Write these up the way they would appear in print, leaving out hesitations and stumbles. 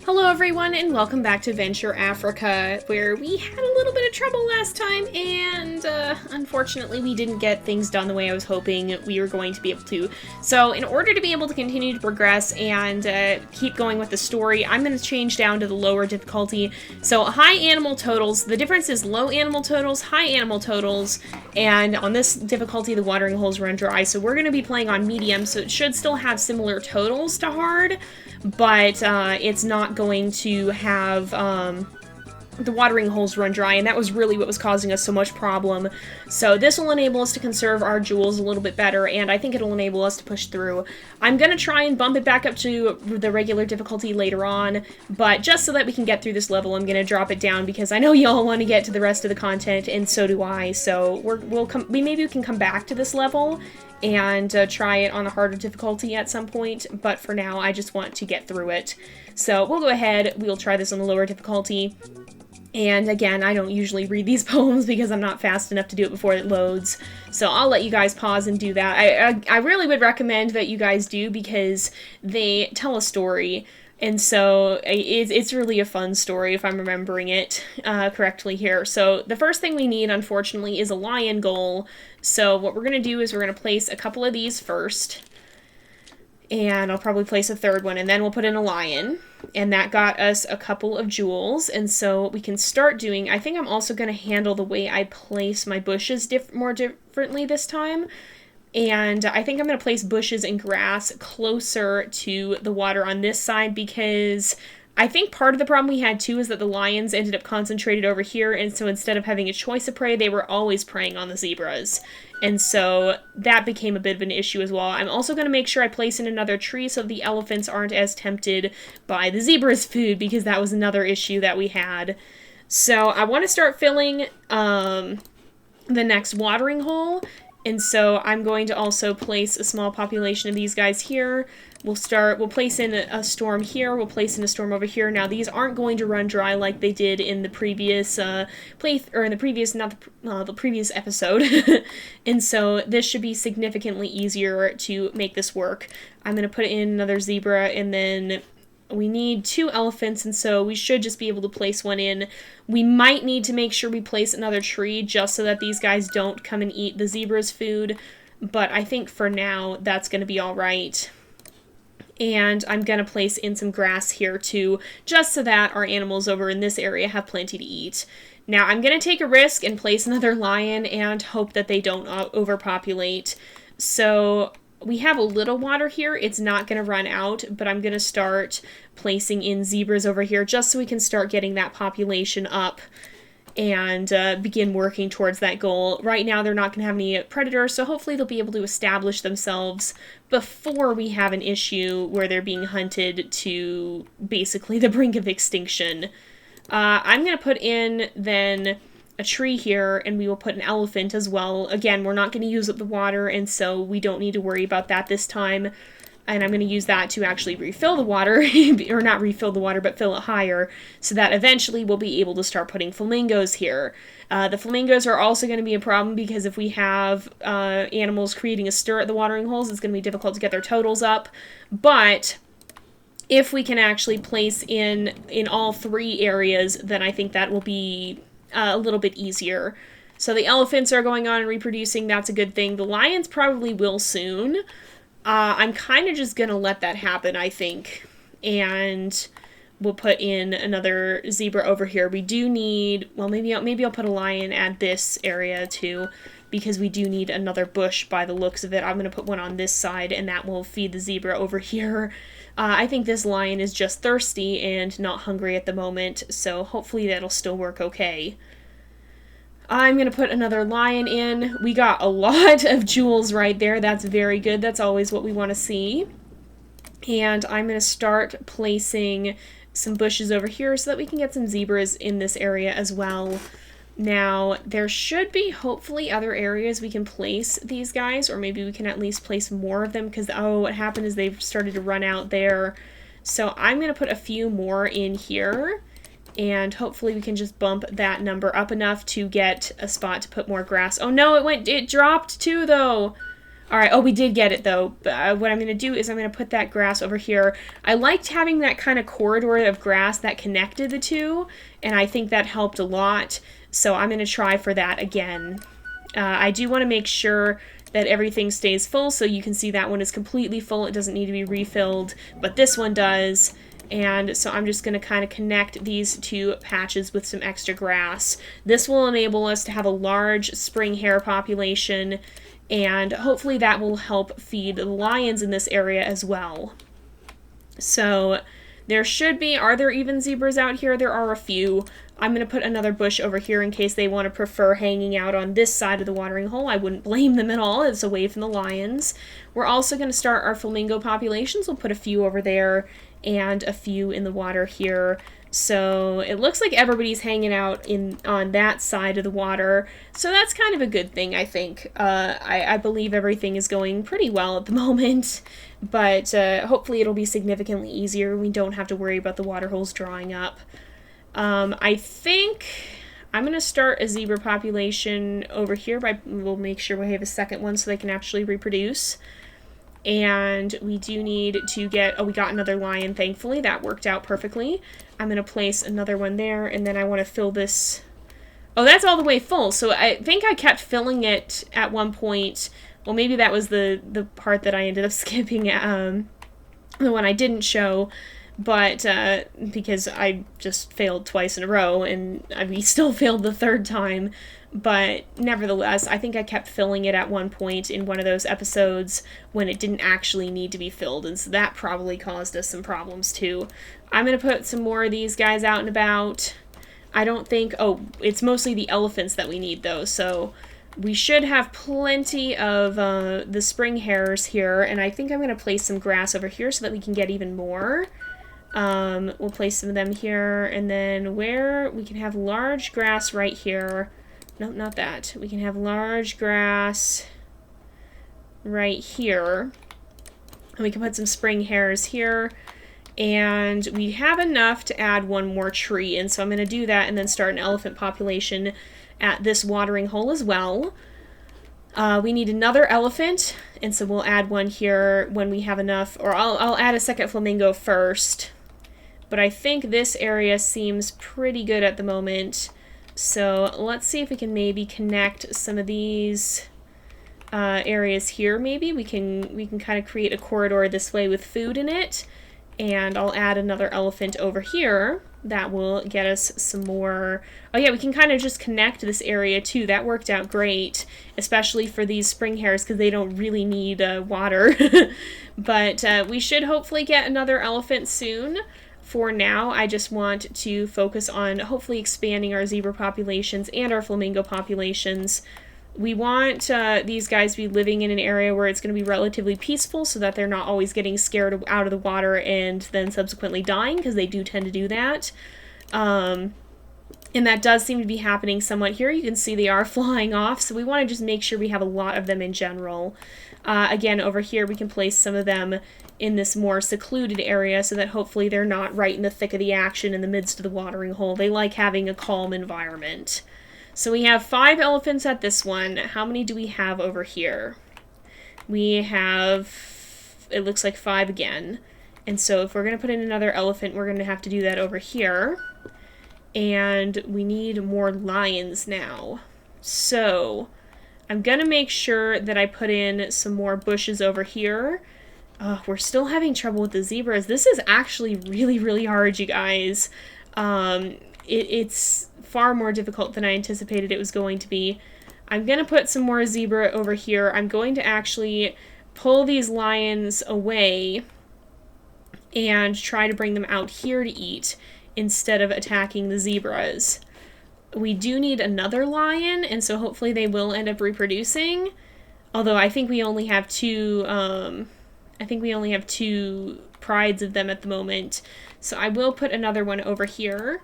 Hello everyone and welcome back to Venture Africa, where we had a little bit of trouble last time and unfortunately we didn't get things done the way I was hoping we were going to be able to. So in order to be able to continue to progress and keep going with the story, I'm going to change down to the lower difficulty. So high animal totals, the difference is low animal totals, high animal totals, and on this difficulty the watering holes run dry. So we're going to be playing on medium, so it should still have similar totals to hard, but it's not going to have the watering holes run dry, and that was really what was causing us so much problem. So this will enable us to conserve our jewels a little bit better, and I think it'll enable us to push through. I'm going to try and bump it back up to the regular difficulty later on, but just so that we can get through this level, I'm going to drop it down because I know y'all want to get to the rest of the content, and so do I. So maybe we can come back to this level and try it on a harder difficulty at some point, but for now I just want to get through it. So we'll go ahead, we'll try this on the lower difficulty. And again, I don't usually read these poems because I'm not fast enough to do it before it loads. So I'll let you guys pause and do that. I really would recommend that you guys do because they tell a story. And so it's really a fun story if I'm remembering it correctly here. So the first thing we need, unfortunately, is a lion goal. So what we're going to do is we're going to place a couple of these first. And I'll probably place a third one, and then we'll put in a lion. And that got us a couple of jewels, and so we can start doing... I think I'm also going to handle the way I place my bushes more differently this time. And I think I'm going to place bushes and grass closer to the water on this side because I think part of the problem we had too is that the lions ended up concentrated over here, and so instead of having a choice of prey, they were always preying on the zebras. And so that became a bit of an issue as well. I'm also going to make sure I place in another tree so the elephants aren't as tempted by the zebra's food, because that was another issue that we had. So I want to start filling the next watering hole. And so I'm going to also place a small population of these guys here. We'll place in a storm here, we'll place in a storm over here. Now these aren't going to run dry like they did in the previous the previous episode. And so this should be significantly easier to make this work. I'm going to put in another zebra, and then we need 2 elephants, and so we should just be able to place one in. We might need to make sure we place another tree just so that these guys don't come and eat the zebra's food, but I think for now that's going to be alright. And I'm going to place in some grass here too, just so that our animals over in this area have plenty to eat. Now I'm going to take a risk and place another lion and hope that they don't overpopulate. So we have a little water here. It's not going to run out, but I'm going to start placing in zebras over here just so we can start getting that population up and begin working towards that goal. Right now they're not going to have any predators, so hopefully they'll be able to establish themselves before we have an issue where they're being hunted to basically the brink of extinction. I'm going to put in then a tree here, and we will put an elephant as well. Again, we're not going to use up the water, and so we don't need to worry about that this time. And I'm going to use that to actually refill the water, or not refill the water, but fill it higher, so that eventually we'll be able to start putting flamingos here. The flamingos are also going to be a problem, because if we have animals creating a stir at the watering holes, it's going to be difficult to get their totals up. But if we can actually place in all 3 areas, then I think that will be a little bit easier. So the elephants are going on and reproducing, that's a good thing. The lions probably will soon. I'm kind of just going to let that happen, I think. And we'll put in another zebra over here. We do need, well, maybe I'll put a lion at this area too, because we do need another bush by the looks of it. I'm going to put one on this side, and that will feed the zebra over here. I think this lion is just thirsty and not hungry at the moment, so hopefully that'll still work okay. I'm going to put another lion in. We got a lot of jewels right there. That's very good. That's always what we want to see. And I'm going to start placing some bushes over here so that we can get some zebras in this area as well. Now, there should be hopefully other areas we can place these guys, or maybe we can at least place more of them, because, oh, what happened is they've started to run out there. So I'm going to put a few more in here, and hopefully we can just bump that number up enough to get a spot to put more grass. Oh no, it dropped too, though. All right. Oh, we did get it, though. What I'm going to do is I'm going to put that grass over here. I liked having that kind of corridor of grass that connected the two, and I think that helped a lot. So I'm going to try for that again. I do want to make sure that everything stays full, so you can see that one is completely full. It doesn't need to be refilled, but this one does. And so I'm just going to kind of connect these two patches with some extra grass. This will enable us to have a large spring hare population, and hopefully that will help feed the lions in this area as well. So there should be, are there even zebras out here? There are a few. I'm going to put another bush over here in case they want to prefer hanging out on this side of the watering hole. I wouldn't blame them at all. It's away from the lions. We're also going to start our flamingo populations. We'll put a few over there and a few in the water here. So it looks like everybody's hanging out on that side of the water. So that's kind of a good thing, I think. I believe everything is going pretty well at the moment. But hopefully it'll be significantly easier. We don't have to worry about the water holes drying up. I think I'm going to start a zebra population over here. We'll make sure we have a second one so they can actually reproduce. And we do need to get, oh, we got another lion, thankfully. That worked out perfectly. I'm going to place another one there, and then I want to fill this. Oh, that's all the way full. So I think I kept filling it at one point. Well, maybe that was the part that I ended up skipping, the one I didn't show. But because I just failed twice in a row, and we still failed the third time. But nevertheless, I think I kept filling it at one point in one of those episodes when it didn't actually need to be filled, and so that probably caused us some problems too. I'm going to put some more of these guys out and about. I don't think, oh, it's mostly the elephants that we need though, so we should have plenty of the spring hares here, and I think I'm going to place some grass over here so that we can get even more. We'll place some of them here, and then where we can have large grass right here. No, not that. We can have large grass right here. And we can put some spring hares here. And we have enough to add one more tree. And so I'm going to do that and then start an elephant population at this watering hole as well. We need another elephant. And so we'll add one here when we have enough. Or I'll add a second flamingo first. But I think this area seems pretty good at the moment. So let's see if we can maybe connect some of these areas here. Maybe we can kind of create a corridor this way with food in it, and I'll add another elephant over here. That will get us some more. Oh yeah, we can kind of just connect this area too. That worked out great, especially for these spring hares because they don't really need water. But we should hopefully get another elephant soon. For now, I just want to focus on hopefully expanding our zebra populations and our flamingo populations. We want these guys to be living in an area where it's going to be relatively peaceful so that they're not always getting scared out of the water and then subsequently dying, because they do tend to do that. And that does seem to be happening somewhat here. You can see they are flying off, so we want to just make sure we have a lot of them in general. Again, over here we can place some of them in this more secluded area so that hopefully they're not right in the thick of the action in the midst of the watering hole. They like having a calm environment. So we have 5 elephants at this one. How many do we have over here? We have, it looks like 5 again. And so if we're going to put in another elephant, we're going to have to do that over here. And we need more lions now. So I'm going to make sure that I put in some more bushes over here. We're still having trouble with the zebras. This is actually really, really hard, you guys. It's far more difficult than I anticipated it was going to be. I'm going to put some more zebra over here. I'm going to actually pull these lions away and try to bring them out here to eat instead of attacking the zebras. We do need another lion, and so hopefully they will end up reproducing. Although I think we only have 2... I think we only have 2 prides of them at the moment. So I will put another one over here.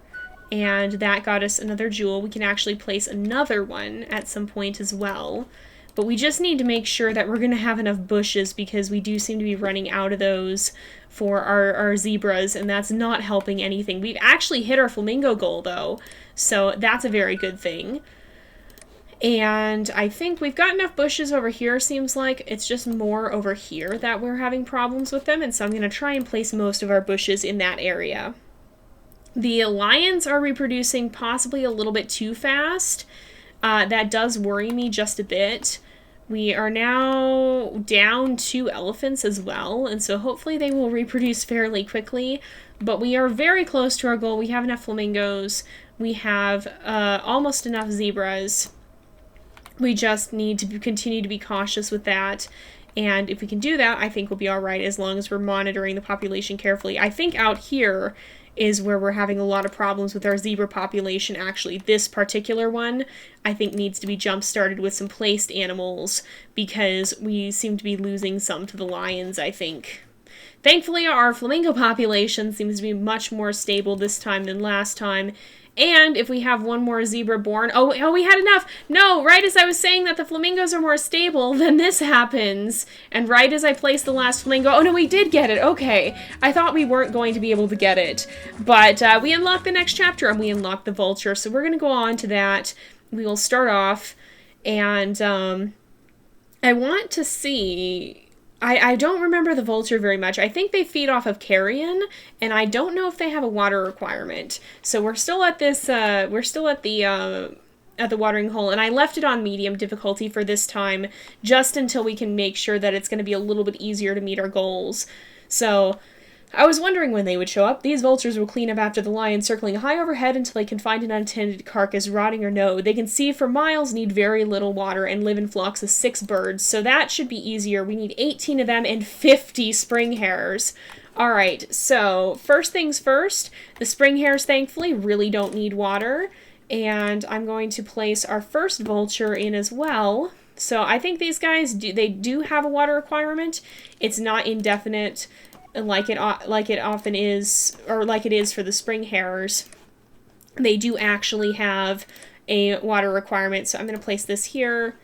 And that got us another jewel. We can actually place another one at some point as well. But we just need to make sure that we're going to have enough bushes, because we do seem to be running out of those for our zebras, and that's not helping anything. We've actually hit our flamingo goal, though, so that's a very good thing. And I think we've got enough bushes over here, seems like. It's just more over here that we're having problems with them, and so I'm going to try and place most of our bushes in that area. The lions are reproducing possibly a little bit too fast. That does worry me just a bit. We are now down 2 elephants as well, and so hopefully they will reproduce fairly quickly. But we are very close to our goal. We have enough flamingos. We have almost enough zebras. We just need to continue to be cautious with that. And if we can do that, I think we'll be all right as long as we're monitoring the population carefully. I think out here is where we're having a lot of problems with our zebra population, actually. This particular one, I think, needs to be jump-started with some placed animals because we seem to be losing some to the lions, I think. Thankfully, our flamingo population seems to be much more stable this time than last time. And if we have one more zebra born... Oh, we had enough! No, right as I was saying that the flamingos are more stable, then this happens. And right as I placed the last flamingo... Oh, no, we did get it. Okay. I thought we weren't going to be able to get it. But we unlocked the next chapter, and we unlocked the vulture. So we're going to go on to that. We will start off. And I want to see... I don't remember the vulture very much. I think they feed off of carrion, and I don't know if they have a water requirement. So we're still at this, we're still at the watering hole, and I left it on medium difficulty for this time, just until we can make sure that it's going to be a little bit easier to meet our goals. So I was wondering when they would show up. These vultures will clean up after the lion, circling high overhead until they can find an untended carcass, rotting or no. They can see for miles, need very little water, and live in flocks of 6 birds, so that should be easier. We need 18 of them and 50 spring hares. Alright, so first things first, the spring hares, thankfully, really don't need water, and I'm going to place our first vulture in as well. So I think these guys, do have a water requirement. It's not indefinite, like it often is, or like it is for the spring hares. They do actually have a water requirement, so I'm going to place this here,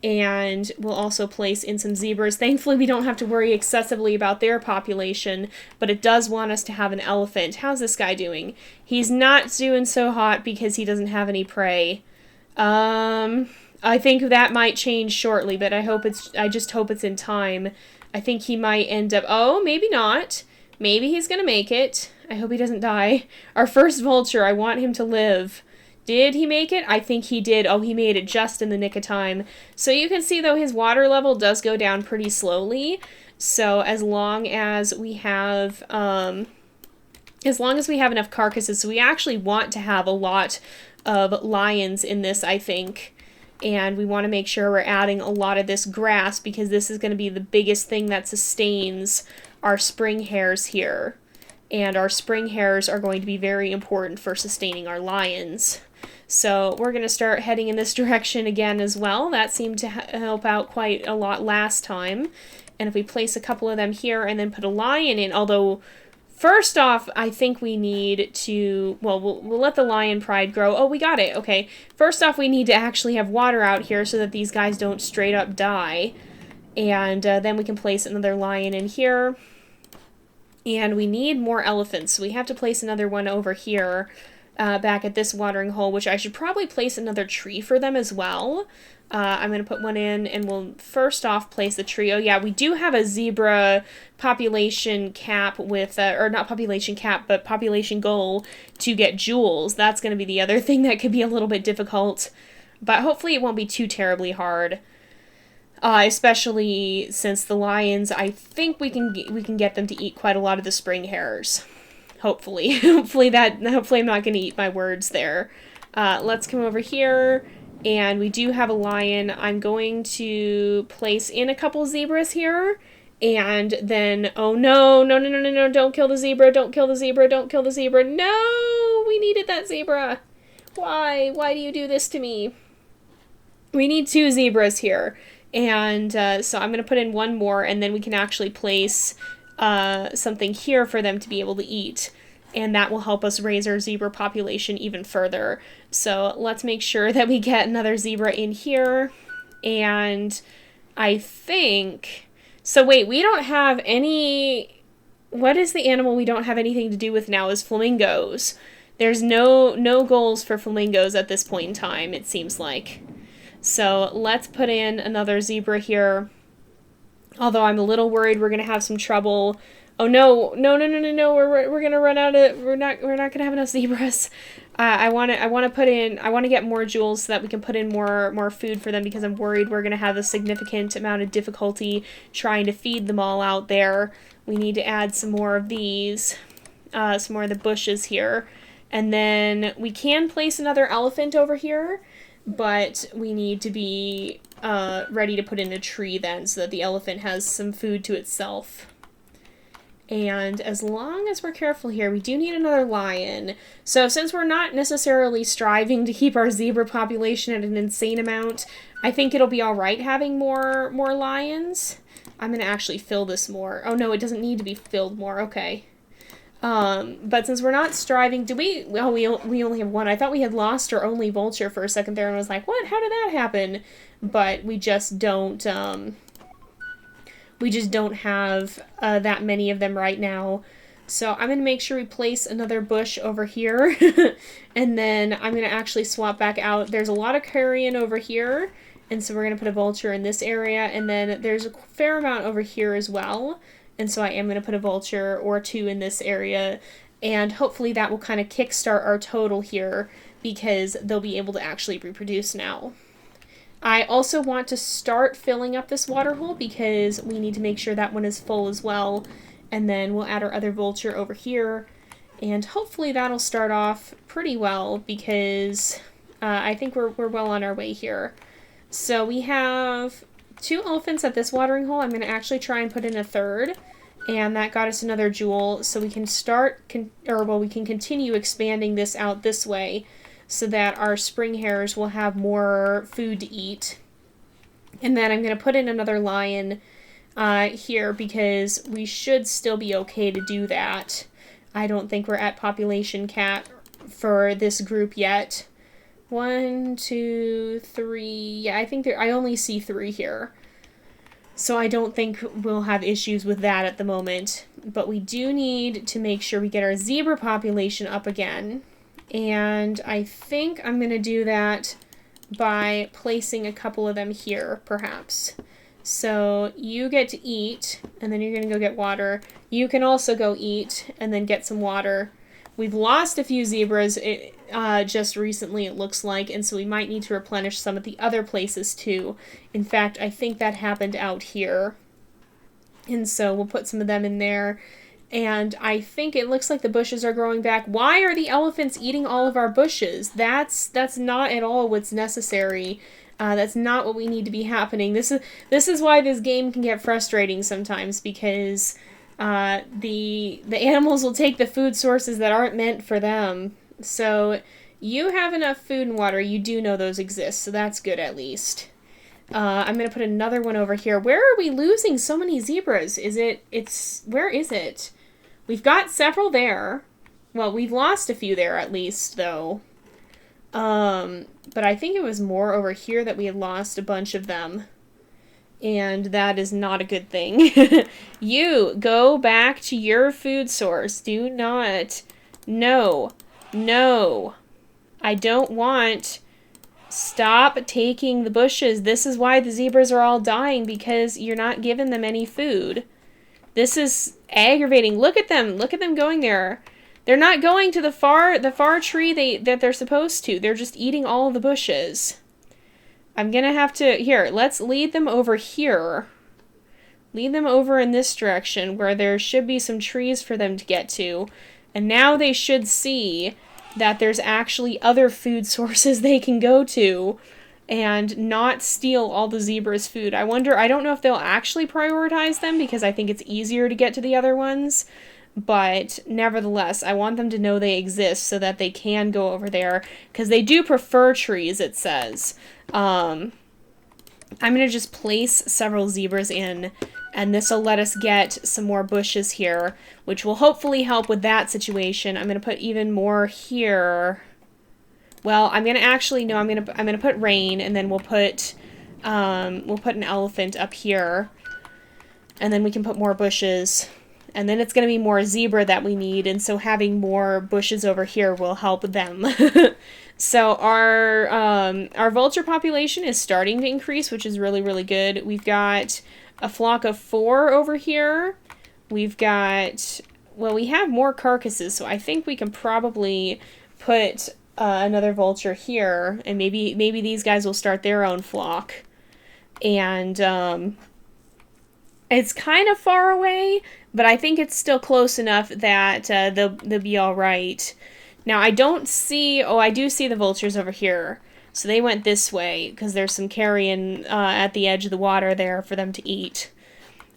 and we'll also place in some zebras. Thankfully, we don't have to worry excessively about their population, but it does want us to have an elephant. How's this guy doing? He's not doing so hot because he doesn't have any prey. I think that might change shortly, but I just hope it's in time. I think he might end up... Oh, maybe not. Maybe he's gonna make it. I hope he doesn't die. Our first vulture, I want him to live. Did he make it? I think he did. Oh, he made it just in the nick of time. So you can see, though, his water level does go down pretty slowly. So as long as we have... enough carcasses, so we actually want to have a lot of lions in this, I think. And we want to make sure we're adding a lot of this grass because this is going to be the biggest thing that sustains our spring hares here. And our spring hares are going to be very important for sustaining our lions. So we're going to start heading in this direction again as well. That seemed to help out quite a lot last time. And if we place a couple of them here and then put a lion in, although... First off, I think we need to, well, we'll let the lion pride grow. Oh, we got it. Okay. First off, we need to actually have water out here so that these guys don't straight up die. And then we can place another lion in here. And we need more elephants. So we have to place another one over here back at this watering hole, which I should probably place another tree for them as well. I'm going to put one in, and we'll first off place the tree. Oh, yeah, we do have a zebra population cap with, or not population cap, but population goal to get jewels. That's going to be the other thing that could be a little bit difficult, but hopefully it won't be too terribly hard. Especially since the lions, I think we can get them to eat quite a lot of the spring hares. Hopefully. Hopefully I'm not going to eat my words there. Let's come over here. And we do have a lion. I'm going to place in a couple zebras here. And then, oh no, no, don't kill the zebra, don't kill the zebra, don't kill the zebra. No, we needed that zebra. Why? Why do you do this to me? We need 2 zebras here. And so I'm going to put in one more, and then we can actually place something here for them to be able to eat. And that will help us raise our zebra population even further. So let's make sure that we get another zebra in here. And I think... So wait, we don't have any... What is the animal we don't have anything to do with now is flamingos. There's no goals for flamingos at this point in time, it seems like. So let's put in another zebra here. Although I'm a little worried we're going to have some trouble. Oh no, no, no, no, no, no, we're going to run out of, we're not going to have enough zebras. I want to get more jewels so that we can put in more food for them, because I'm worried we're going to have a significant amount of difficulty trying to feed them all out there. We need to add some more of these, some more of the bushes here. And then we can place another elephant over here, but we need to be ready to put in a tree then, so that the elephant has some food to itself. And as long as we're careful here, we do need another lion. So since we're not necessarily striving to keep our zebra population at an insane amount, I think it'll be alright having more lions. I'm going to actually fill this more. Oh no, it doesn't need to be filled more. Okay. But since we're not striving, we only have one. I thought we had lost our only vulture for a second there and was like, what? How did that happen? But we just don't have that many of them right now. So I'm going to make sure we place another bush over here. And then I'm going to actually swap back out. There's a lot of carrion over here. And so we're going to put a vulture in this area. And then there's a fair amount over here as well. And so I am going to put a vulture or two in this area. And hopefully that will kind of kickstart our total here, because they'll be able to actually reproduce now. I also want to start filling up this water hole, because we need to make sure that one is full as well. And then we'll add our other vulture over here. And hopefully that'll start off pretty well, because I think we're well on our way here. So we have 2 elephants at this watering hole. I'm going to actually try and put in a third. And that got us another jewel. So we can we can continue expanding this out this way, so that our spring hares will have more food to eat. And then I'm going to put in another lion here, because we should still be okay to do that. I don't think we're at population cap for this group yet. 1, 2, 3. Yeah, I think I only see 3 here. So I don't think we'll have issues with that at the moment. But we do need to make sure we get our zebra population up again. And I think I'm going to do that by placing a couple of them here, perhaps. So you get to eat, and then you're going to go get water. You can also go eat, and then get some water. We've lost a few zebras just recently, it looks like, and so we might need to replenish some at the other places too. In fact, I think that happened out here. And so we'll put some of them in there. And I think it looks like the bushes are growing back. Why are the elephants eating all of our bushes? That's not at all what's necessary. That's not what we need to be happening. This is why this game can get frustrating sometimes, because the animals will take the food sources that aren't meant for them. So you have enough food and water. You do know those exist, so that's good at least. I'm going to put another one over here. Where are we losing so many zebras? Where is it? We've got several there. Well, we've lost a few there at least, though. But I think it was more over here that we had lost a bunch of them. And that is not a good thing. You, go back to your food source. Do not. No. No. I don't want. Stop taking the bushes. This is why the zebras are all dying, because you're not giving them any food. This is aggravating. Look at them. Look at them going there. They're not going to the far tree that they're supposed to. They're just eating all of the bushes. I'm going to have to... Here, let's lead them over here. Lead them over in this direction, where there should be some trees for them to get to. And now they should see that there's actually other food sources they can go to and not steal all the zebras' food. I don't know if they'll actually prioritize them, because I think it's easier to get to the other ones. But nevertheless, I want them to know they exist so that they can go over there, because they do prefer trees, it says. I'm going to just place several zebras in, and this will let us get some more bushes here, which will hopefully help with that situation. I'm going to put even more here. Well, I'm going to actually, no, I'm going to put rain, and then we'll put an elephant up here, and then we can put more bushes. And then it's going to be more zebra that we need, and so having more bushes over here will help them. So our vulture population is starting to increase, which is really, really good. We've got a flock of 4 over here. We've got, well, we have more carcasses, so I think we can probably put another vulture here, and maybe these guys will start their own flock. And it's kind of far away, but I think it's still close enough that they'll be all right. Now, I don't see... Oh, I do see the vultures over here. So they went this way, because there's some carrion at the edge of the water there for them to eat.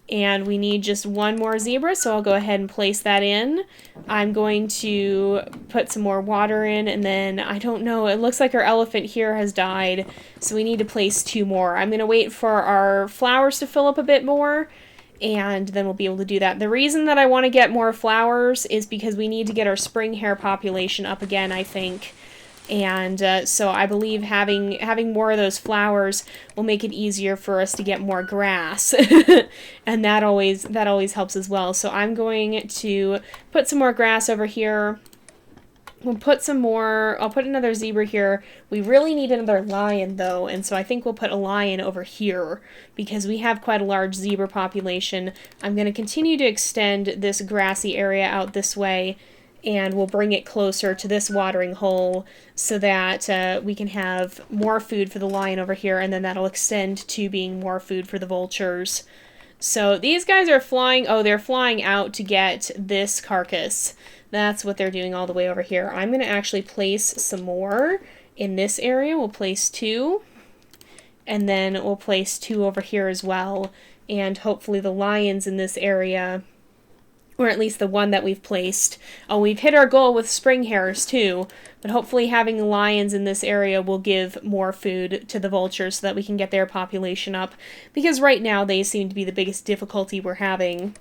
And we need just one more zebra, so I'll go ahead and place that in. I'm going to put some more water in, and then, I don't know, it looks like our elephant here has died, so we need to place 2 more. I'm going to wait for our flowers to fill up a bit more, and then we'll be able to do that. The reason that I want to get more flowers is because we need to get our spring hare population up again, I think. And so I believe having more of those flowers will make it easier for us to get more grass. And that always helps as well. So I'm going to put some more grass over here. We'll put some more, I'll put another zebra here. We really need another lion though, and so I think we'll put a lion over here because we have quite a large zebra population. I'm going to continue to extend this grassy area out this way, and we'll bring it closer to this watering hole so that we can have more food for the lion over here, and then that'll extend to being more food for the vultures. So these guys are flying, oh, they're flying out to get this carcass. That's what they're doing all the way over here. I'm going to actually place some more in this area. We'll place 2. And then we'll place 2 over here as well. And hopefully the lions in this area, or at least the one that we've placed. Oh, we've hit our goal with spring hares too. But hopefully having lions in this area will give more food to the vultures so that we can get their population up. Because right now they seem to be the biggest difficulty we're having.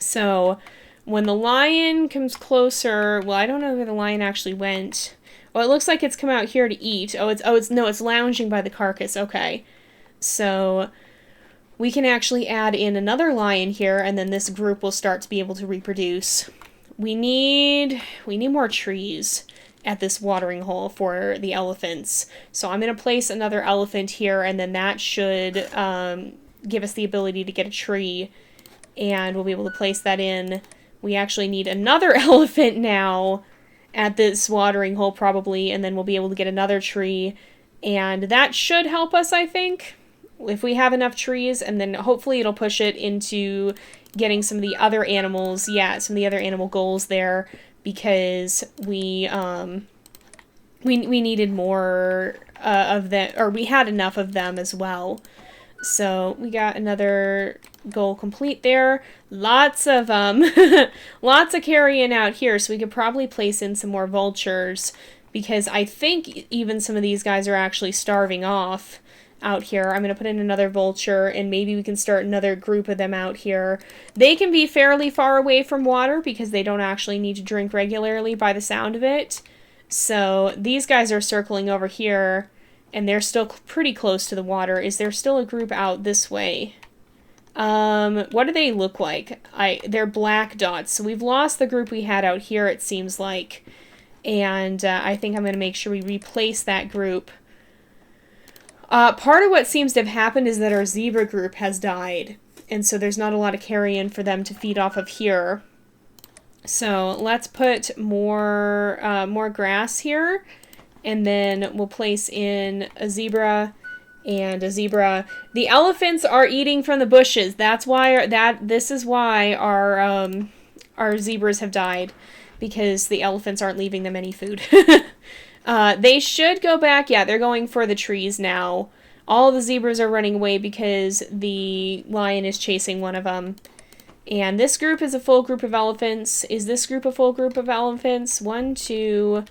So when the lion comes closer, well, I don't know where the lion actually went. Well, it looks like it's come out here to eat. It's lounging by the carcass. Okay. So we can actually add in another lion here, and then this group will start to be able to reproduce. We need more trees at this watering hole for the elephants. So I'm going to place another elephant here, and then that should give us the ability to get a tree, and we'll be able to place that in. We actually need another elephant now at this watering hole probably, and then we'll be able to get another tree, and that should help us, I think, if we have enough trees, and then hopefully it'll push it into getting some of the other animals, some of the other animal goals there, because we needed more of them, or we had enough of them as well. So we got another goal complete there. Lots of lots of carrion out here, so we could probably place in some more vultures, because I think even some of these guys are actually starving off out here. I'm going to put in another vulture, and maybe we can start another group of them out here. They can be fairly far away from water because they don't actually need to drink regularly by the sound of it. So these guys are circling over here, and they're still pretty close to the water. Is there still a group out this way? What do they look like? They're black dots. So we've lost the group we had out here, it seems like. And I think I'm going to make sure we replace that group. Part of what seems to have happened is that our zebra group has died. And so there's not a lot of carrion for them to feed off of here. So let's put more grass here. And then we'll place in a zebra and a zebra. The elephants are eating from the bushes. That's why this is why our zebras have died, because the elephants aren't leaving them any food. They should go back. Yeah, they're going for the trees now. All the zebras are running away because the lion is chasing one of them. And this group is a full group of elephants. Is this group a full group of elephants? 1, 2...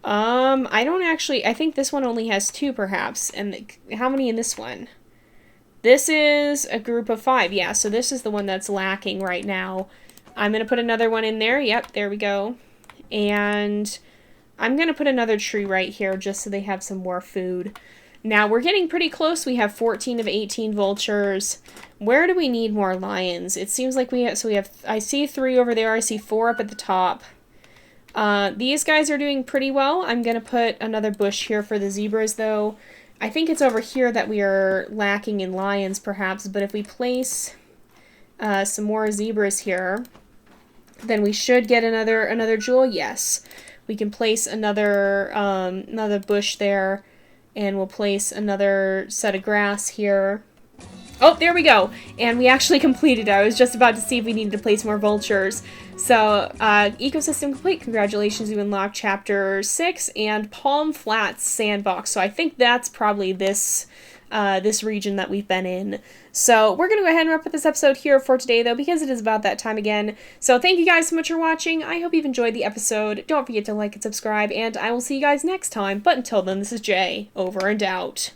I don't actually, I think this one only has 2 perhaps, and how many in this one? This is a group of 5, yeah, so this is the one that's lacking right now. I'm going to put another one in there, yep, there we go. And I'm going to put another tree right here just so they have some more food. Now, we're getting pretty close. We have 14 of 18 vultures. Where do we need more lions? It seems like we have, I see 3 over there. I see 4 up at the top. These guys are doing pretty well. I'm going to put another bush here for the zebras, though. I think it's over here that we are lacking in lions, perhaps, but if we place some more zebras here, then we should get another jewel. Yes. We can place another bush there, and we'll place another set of grass here. Oh, there we go. And we actually completed it. I was just about to see if we needed to place more vultures. So, ecosystem complete. Congratulations, you unlocked Chapter 6 and Palm Flats Sandbox. So I think that's probably this region that we've been in. So we're going to go ahead and wrap up this episode here for today, though, because it is about that time again. So thank you guys so much for watching. I hope you've enjoyed the episode. Don't forget to like and subscribe, and I will see you guys next time. But until then, this is Jay, over and out.